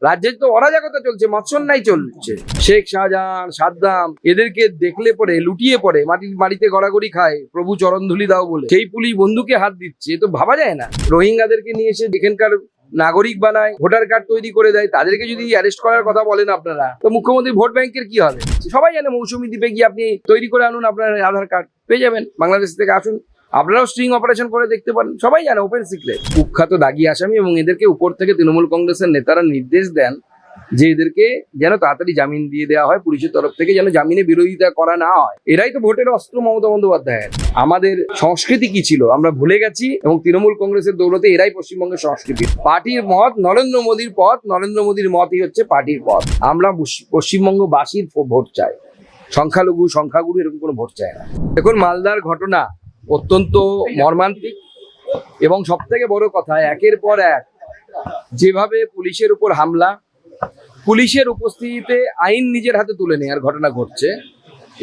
রাজ্যে তো অরাজকতা চলছে, মৎসন্যায় চলছে। শেখ শাহজাহান, সাদ্দাম এদেরকে দেখলে পরে লুটিয়ে পড়ে মাটিতে গড়াগড়ি খায়, প্রভু চরণধুলি দাও বলে। সেই পুলিশ বন্দুকে হাত দিচ্ছে, এ তো ভাবা যায় না। রোহিঙ্গাদেরকে নিয়ে এসে এখানকার নাগরিক বানায়, ভোটার কার্ড তৈরি করে দেয়, তাদেরকে যদি অ্যারেস্ট করার কথা বলেন আপনারা, তো মুখ্যমন্ত্রী ভোট ব্যাংকের কি হবে? সবাই জানে মৌসুমী দ্বীপে গিয়ে আপনি তৈরি করে আনুন, আপনার আধার কার্ড পেয়ে যাবেন। বাংলাদেশ থেকে আসুন, আপনারাও স্ট্রিং অপারেশন করে দেখতে পারেন, সবাই জানে ওপেন সিক্রেট। কুখ্যাত দাগি আসামি, এবং এদেরকে উপর থেকে তৃণমূল কংগ্রেসের নেতারা নির্দেশ দেন যে এদেরকে যেন তাড়াতাড়ি জামিন দিয়ে দেওয়া হয়, পুলিশের তরফ থেকে যেন জামিনে বিরোধিতা করা না হয়। এরাই তো ভোটের অস্ত্র মমতা বন্দ্যোপাধ্যায়ের। আমাদের সংস্কৃতি কি ছিল আমরা ভুলে গেছি, এবং তৃণমূল কংগ্রেসের দৌলতে এরাই পশ্চিমবঙ্গের সংস্কৃতি। পার্টির মত নরেন্দ্র মোদীর পথ, নরেন্দ্র মোদীর মতই হচ্ছে পার্টির পথ। আমরা পশ্চিমবঙ্গবাসীর ভোট চাই, সংখ্যাগুরু এরকম কোনো ভোট চাই না। দেখুন, মালদার ঘটনা অত্যন্ত মর্মান্তিক, এবং সব থেকে বড় কথা, একের পর এক যেভাবে পুলিশের উপর হামলা, পুলিশের উপস্থিতিতে আইন নিজের হাতে তুলে নেওয়ার ঘটনা ঘটছে,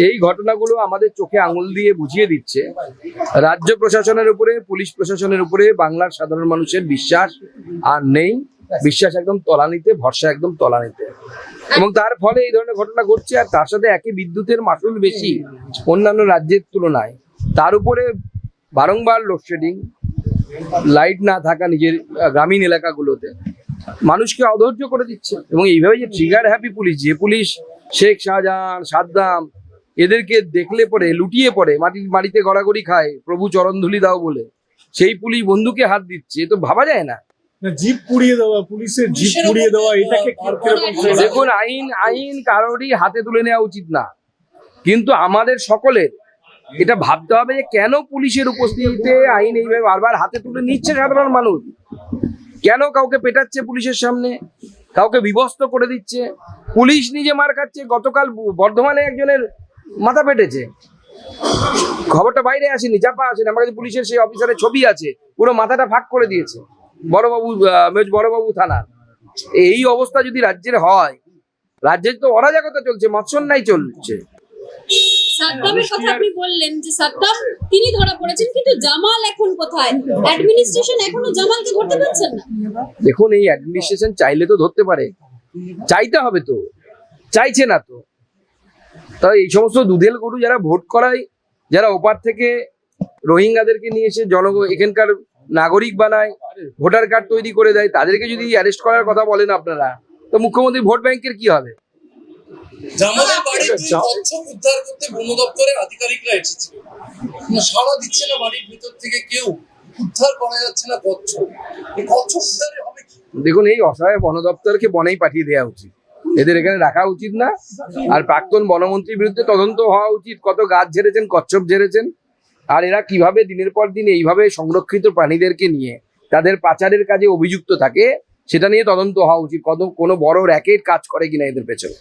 এই ঘটনাগুলো আমাদের চোখে আঙুল দিয়ে বুঝিয়ে দিচ্ছে রাজ্য প্রশাসনের উপরে, পুলিশ প্রশাসনের উপরে বাংলার সাধারণ মানুষের বিশ্বাস আর নেই। বিশ্বাস একদম তলানিতে, ভরসা একদম তলানিতে, এবং তার ফলে এই ধরনের ঘটনা ঘটছে। আর তার সাথে একই বিদ্যুতের মাসুল বেশি অন্যান্য রাজ্যের তুলনায়, তার উপরে বারংবার লোডশেডিং, লাইট না থাকা নিজের গ্রামীণ এলাকাগুলোতে মানুষকে অধৈর্য করে দিচ্ছে। এবং এইভাবে যে ট্রিগার হ্যাপি পুলিশ, যে পুলিশ শেখ শাহজাহান, সাদ্দাম এদেরকে দেখলে পরে লুটিয়ে পড়ে মাটিতে গড়াগড়ি খায়, প্রভু চরণধুলি দাও বলে, সেই পুলিশ বন্দুকে হাত দিচ্ছে, এ তো ভাবা যায় না। জিপ পুড়িয়ে দেওয়া, পুলিশের জিপ পুড়িয়ে দেওয়া, এটাকে দেখুন, আইন কারোরই হাতে তুলে নেওয়া উচিত না, কিন্তু আমাদের সকলের এটা ভাবতে হবে যে কেন পুলিশের উপস্থিতিতে আইন এইভাবে বারবার হাতে তুলে নিচ্ছে সাধারণ মানুষ। কেন কাউকে পেটাচ্ছে পুলিশের সামনে, কাউকে বিবস্ত করে দিচ্ছে, পুলিশ নিজে মার খাচ্ছে। গতকাল বর্ধমানে একজনের মাথা পেটেছে, খবরটা বাইরে আসেনি, চাপা আসেনি, আমার কাছে পুলিশের সেই অফিসারের ছবি আছে, পুরো মাথাটা ফাঁক করে দিয়েছে বড়বাবু থানা। এই অবস্থা যদি রাজ্যের হয়, রাজ্যের তো অরাজকতা চলছে, মৎসন্যায় চলছে। সাদ্দামের কথা আপনি বললেন যে সাদ্দাম তিনি ধরা পড়েছেন, কিন্তু জামাল এখন কোথায়? অ্যাডমিনিস্ট্রেশন এখনো জামালকে ধরতে পারছেন না। দেখুন, এই অ্যাডমিনিস্ট্রেশন চাইলে তো ধরতে পারে, চাইতে হবে তো, চাইছে না তো। তাই এই সমস্ত দুধেল গরু যারা ভোট করায়, যারা ওপার থেকে রোহিঙ্গাদেরকে নিয়ে এসে এখানকার নাগরিক বানায়, ভোটার কার্ড তৈরি করে দেয়, তাদেরকে যদি অ্যারেস্ট করার কথা বলেন আপনারা, তো মুখ্যমন্ত্রী ভোট ব্যাংকের কি হবে? জামালের বাড়ির কচ্ছপ উদ্ধার করতে বন দপ্তরের আধিকারিকরা এসেছে, সাড়া দিচ্ছে না বাড়ির ভিতর থেকে কেউ, উদ্ধার করা যাচ্ছে না কচ্ছপ। এই কচ্ছপ উদ্ধারে হবে কি? দেখুন, এই অসহায় বন দপ্তরকে বনেই পাঠিয়ে দেওয়া উচিত, এদের এখানে রাখা উচিত না। আর প্রাক্তন বনমন্ত্রীর বিরুদ্ধে তদন্ত হওয়া উচিত, কত গাছ ঝেড়েছেন, কচ্ছপ ঝেড়েছেন, আর এরা কিভাবে দিনের পর দিন এইভাবে সংরক্ষিত প্রাণীদেরকে নিয়ে তাদের পাচারের কাজে অভিযুক্ত থাকে, সেটা নিয়ে তদন্ত হওয়া উচিত। কোনো বড় র্যাকেট কাজ করে কিনা এদের পেছনে।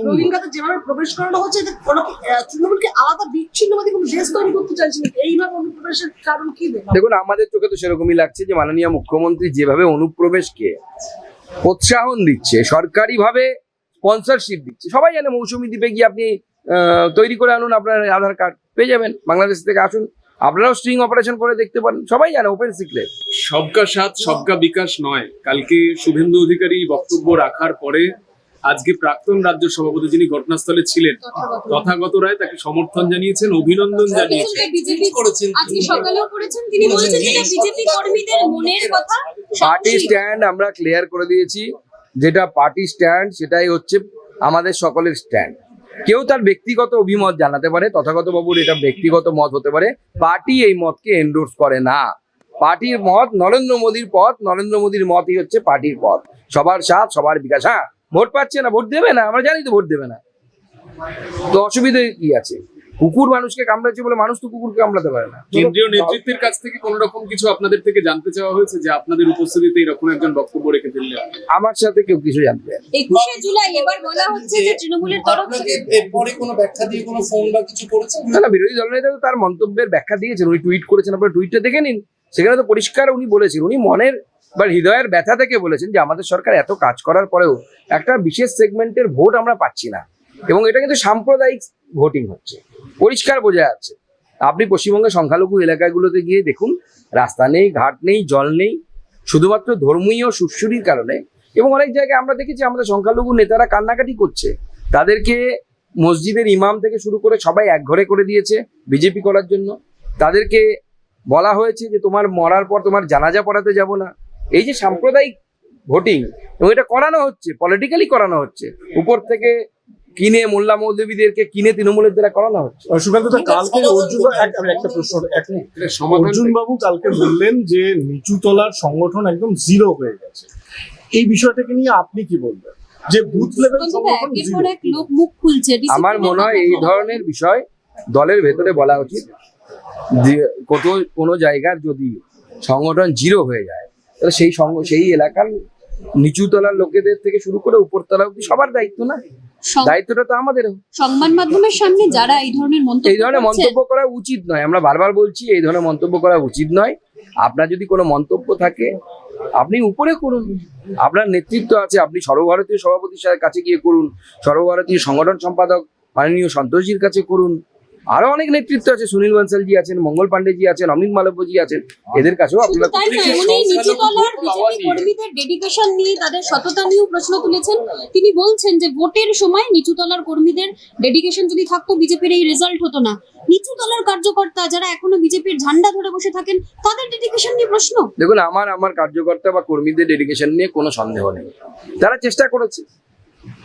রোহিঙ্গাদের যেভাবে প্রবেশ করানো হচ্ছে, তৃণমূলকে আলাদা বিচ্ছিন্নবাদী কোনো দেশ তৈরি করতে চাইছেন, এইভাবে অনুপ্রবেশের কারণ কি? দেখুন, আমাদের চোখে তো সেরকমই লাগছে যে মাননীয় মুখ্যমন্ত্রী যেভাবে অনুপ্রবেশকে প্রোৎসাহন দিচ্ছে, সরকারিভাবে স্পন্সরশিপ দিচ্ছে। সবাই জানে মৌসুমী দ্বীপে গিয়ে আপনি তৈরি করে আনুন, আপনার আধার কার্ড পেয়ে যাবেন। বাংলাদেশ থেকে আসুন, আপনারাও স্ট্রিং অপারেশন করে দেখতে পারেন, সবাই জানে ওপেন সিক্রেট। সবকা সাথ সবকা বিকাশ নয়। কালকে শুভেন্দু অধিকারী বক্তব্য রাখার পরে আজকে প্রাক্তন রাজ্য সভাপতি যিনি ঘটনাস্থলে ছিলেন তথাগত রায় তাকে সমর্থন জানিয়েছেন, অভিনন্দন জানিয়েছেন। বিজেপি করেছেন, আজকে সকালেও করেছেন, তিনি বলেছেন যে বিজেপি কর্মীদের মনের কথা। পার্টি স্ট্যান্ড আমরা ক্লিয়ার করে দিয়েছি, যেটা পার্টি স্ট্যান্ড সেটাই হচ্ছে আমাদের সকলের স্ট্যান্ড। কেউ তার ব্যক্তিগত অভিমত জানাতে পারে, তথাগত বাবুর এটা ব্যক্তিগত মত হতে পারে, পার্টি এই মতকে এন্ডোর্স করে না। পার্টির মত নরেন্দ্র মোদীর পথ, নরেন্দ্র মোদীর মতই হচ্ছে পার্টির পথ। সবার সাথ, সবার বিকাশ। হ্যাঁ, ভোট পাচ্ছে না, ভোট দেবে না, আমরা জানি তো ভোট দেবে না, তো অসুবিধা কি আছে? কুকুর মানুষকে কামড়াচ্ছে বলে মানুষ তো কুকুরকে কামড়াতে পারে না। কেন্দ্রীয় নেতৃত্বের কাছ থেকে কোন রকম কিছু আপনাদের থেকে জানতে চাওয়া হয়েছে যে আপনাদের উপস্থিতিতে এরকম একজন বক্তব্য রেখে দিলেন? আমার সাথে কেউ কিছু জানতে চায় না। 21শে জুলাই এবার বলা হচ্ছে যে তৃণমূলের তরফ থেকে এরপরে কোনো ব্যাখ্যা দিয়ে কোনো ফোন বা কিছু করেছেন? না, বিরোধী দলনেতা তো তার মন্তব্যের ব্যাখ্যা দিয়েছেন, উনি টুইট করেছেন, আপনার টুইটটা দেখে নিন। সেখানে তো পরিষ্কার উনি বলেছেন, উনি মনের বা হৃদয়ের ব্যথা থেকে বলেছেন যে আমাদের সরকার এত কাজ করার পরেও একটা বিশেষ সেগমেন্টের ভোট আমরা পাচ্ছি না, এবং এটা কিন্তু সাম্প্রদায়িক ভোটিং হচ্ছে, পরিষ্কার বোঝা যাচ্ছে। আপনি পশ্চিমবঙ্গের সংখ্যালঘু এলাকাগুলোতে গিয়ে দেখুন, রাস্তা নেই, ঘাট নেই, জল নেই, শুধুমাত্র ধর্মীয় সুশ্রুরির কারণে। এবং অনেক জায়গায় আমরা দেখেছি আমাদের সংখ্যালঘু নেতারা কান্নাকাটি করছে, তাদেরকে মসজিদের ইমাম থেকে শুরু করে সবাই একঘরে করে দিয়েছে বিজেপি করার জন্য। তাদেরকে বলা হয়েছে যে তোমার মরার পর তোমার জানাজা পড়াতে যাব না। এই যে সাম্প্রদায়িক ভোটিং, এবং এটা করানো হচ্ছে, পলিটিক্যালি করানো হচ্ছে, উপর থেকে কিনে মোল্লা মৌলবীদেরকে কিনে তৃণমূলের দ্বারা করানো হচ্ছে। সুকান্ত দা, কালকে অর্জুন আমি একটা প্রশ্ন, এটা সমাধান অর্জুন বাবু কালকে বললেন যে নিচু তলার সংগঠন একদম জিরো হয়ে গেছে। এই বিষয়টাকে নিয়ে আপনি কি বলবেন, যে বুথ লেভেল সংগঠন একের জিরো? পর এক লোক মুখ খুলছে। আমার মনে হয় এই ধরনের বিষয় দলের ভেতরে বলা উচিত। যে কোনো জায়গার যদি সংগঠন জিরো হয়ে যায়, তাহলে সেই এলাকার নিচুতলার লোকেদের থেকে শুরু করে উপরতলা অব্দি সবার দায়িত্ব না? দায়িত্বটা তো আমাদেরও। সংবাদ মাধ্যমের সামনে যারা এই ধরনের মন্তব্য এই ধরনের করছেন, মন্তব্য করা উচিত নয়। আমরা বারবার বলছি এই ধরনের মন্তব্য করা উচিত নয়। আপনার যদি কোনো মন্তব্য থাকে আপনি উপরে করুন, আপনার নেতৃত্ব আছে, আপনি সর্বভারতীয় সভাপতির কাছে গিয়ে করুন, সর্বভারতীয় সংগঠন সম্পাদক মাননীয় সন্তোষজির কাছে করুন, আরো অনেক নেতৃত্ব আছে, সুনীল বনসালজি আছেন, মঙ্গল পান্ডেজি আছেন, অমিত মালব্যজি আছেন, এদের কাছেও শুধু আপনারা তাই নয়, উনি নিচুতলার বিজেপি কর্মীদের ডেডিকেশন নিয়ে, তাদের সততা নিয়েও প্রশ্ন তুলেছেন। তিনি বলছেন যে ভোটের সময় নিচুতলার কর্মীদের ডেডিকেশন যদি থাকতো বিজেপির এই রেজাল্ট হতো না। নিচুতলার কার্যকর্তা যারা এখনো বিজেপির ঝান্ডা ধরে বসে থাকেন, তাদের ডেডিকেশন নিয়ে প্রশ্ন। দেখুন, আমার কার্যকর্তা বা কর্মীদের ডেডিকেশন নিয়ে কোনো সন্দেহ নেই। তারা চেষ্টা করেছে,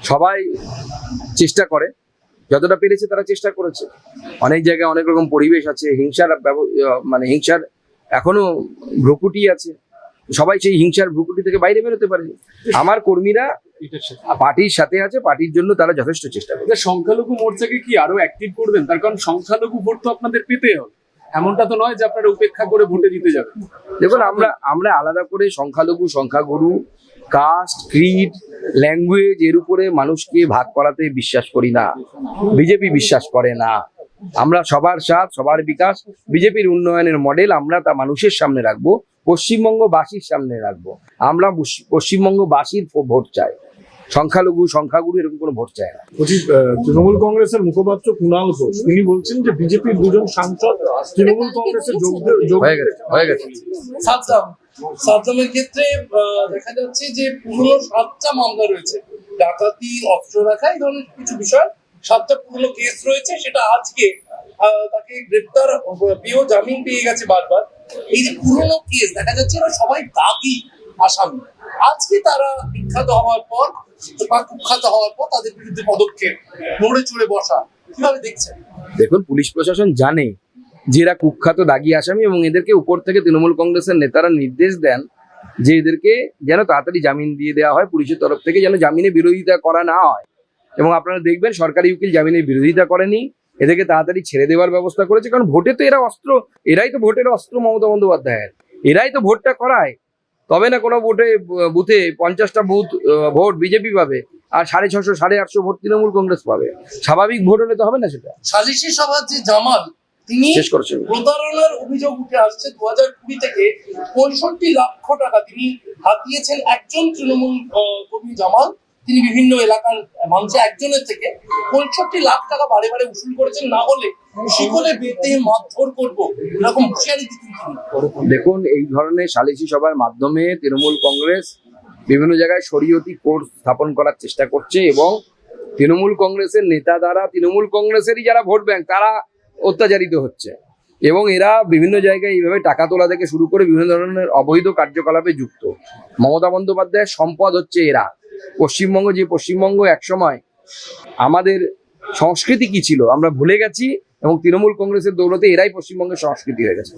সবাই চেষ্টা করে, যতটা পেরেছে তারা চেষ্টা করেছে। অনেক জায়গায় অনেক রকম পরিবেশ আছে, হিংসার এখনো ভ্রুকুটি আছে, সবাই সেই হিংসার ভ্রুকুটি থেকে বাইরে বেরোতে পারেনি। আমার কর্মীরা পার্টির সাথে আছে, পার্টির জন্য তারা যথেষ্ট চেষ্টা করে। সংখ্যালঘু মোর্চাকে কি আরো অ্যাক্টিভ করবেন? তার কারণ সংখ্যালঘু ভোট তো আপনাদের পেতে হবে, এমনটা তো নয় যে আপনারা উপেক্ষা করে ভোটে দিতে যাবেন। দেখুন, আমরা আলাদা করে সংখ্যালঘু, সংখ্যাগুরু, কাস্ট, ক্রিড, ল্যাঙ্গুয়েজ এর উপরে মানুষকে ভাগ করাতে বিশ্বাস করি না। বিজেপি বিশ্বাস করে না। আমরা সবার সাথ, সবার বিকাশ, বিজেপির উন্নয়নের মডেল আমরা তা মানুষের সামনে রাখবো, পশ্চিমবঙ্গবাসীর সামনে রাখবো। আমরা পশ্চিমবঙ্গবাসীর ভোট চাই, সংখ্যালঘু, সংখ্যাগুরু এরকম কোনো ভোট চাই না। বলছি, তৃণমূল কংগ্রেসের মুখপাত্র কুণাল ঘোষ তিনি বলছেন যে বিজেপির দুজন সাংসদ তৃণমূল কংগ্রেসে হয়ে গেছে। সাদ্দামের ক্ষেত্রে দেখা যাচ্ছে যে পুরনো 7টা মামলা রয়েছে, ডাকাতি, অস্ত্র রাখা, এই ধরনের কিছু বিষয়, 7টা পুরনো কেস রয়েছে। সেটা আজকে তাকে গ্রেপ্তার পেয়েও জামিন পেয়ে গেছে বারবার। এই যে পুরনো কেস, দেখা যাচ্ছে এরা সবাই দাগি আসামি। আজকে তারা বিখ্যাত হওয়ার পর বা কুখ্যাত হওয়ার পর তাদের বিরুদ্ধে পদক্ষেপ, নড়ে চড়ে বসা, কিভাবে দেখছেন? দেখুন, পুলিশ প্রশাসন জানে যে এরা কুখ্যাত দাগি আসামি, এবং এদেরকে উপর থেকে তৃণমূল কংগ্রেসের নেতারা নির্দেশ দেন যে এদেরকে যেন তাড়াতাড়ি জামিন দিয়ে দেওয়া হয়, পুলিশের তরফ থেকে যেন জামিনে বিরোধিতা করা না হয়। এবং আপনারা দেখবেন সরকারি উকিল জামিনের বিরোধিতা করেনি, এদেরকে তাড়াতাড়ি ছেড়ে দেওয়ার ব্যবস্থা করেছে। কারণ ভোটে তো এরা অস্ত্র, এরাই তো ভোটের অস্ত্র মমতা বন্দ্যোপাধ্যায়ের, এরাই তো ভোটটা করায়। তবে না কোনো বুথে 50টা ভোট বিজেপি পাবে, আর 650, 850 ভোট তৃণমূল কংগ্রেস পাবে। স্বাভাবিক ভোট হলে তো হবে না সেটা। সালিশি সভার যে জামাল, তিনি শেষ করেছেন। প্রতারণার অভিযোগ উঠে আসছে। 2020 থেকে 65 লক্ষ টাকা তিনি হাতিয়েছেন একজন তৃণমূল কর্মী জামাল। তিনি বিভিন্ন এলাকার মানুষের একজনের থেকে 65 লাখ টাকা বারে বারে উসুল করেছেন, না হলে শিকলে বেঁধে মারধর করবো, এরকম হুঁশিয়ারি দিতেন তিনি। দেখুন, এই ধরনের সালিশি সভার মাধ্যমে তৃণমূল কংগ্রেস বিভিন্ন জায়গায় শরীয়তি কোর্ট স্থাপন করার চেষ্টা করছে, এবং তৃণমূল কংগ্রেসের নেতা দ্বারা তৃণমূল কংগ্রেসেরই যারা ভোট ব্যাংক তারা অত্যাচারিত হচ্ছে, এবং এরা বিভিন্ন জায়গায় এইভাবে টাকা তোলা থেকে শুরু করে বিভিন্ন ধরনের অবৈধ কার্যকলাপে যুক্ত। মমতা বন্দ্যোপাধ্যায়ের সম্পদ হচ্ছে এরা। পশ্চিমবঙ্গ একসময় আমাদের সংস্কৃতি কি ছিল আমরা ভুলে গেছি, এবং তৃণমূল কংগ্রেসের দৌলতে এরাই পশ্চিমবঙ্গের সংস্কৃতি হয়ে গেছে।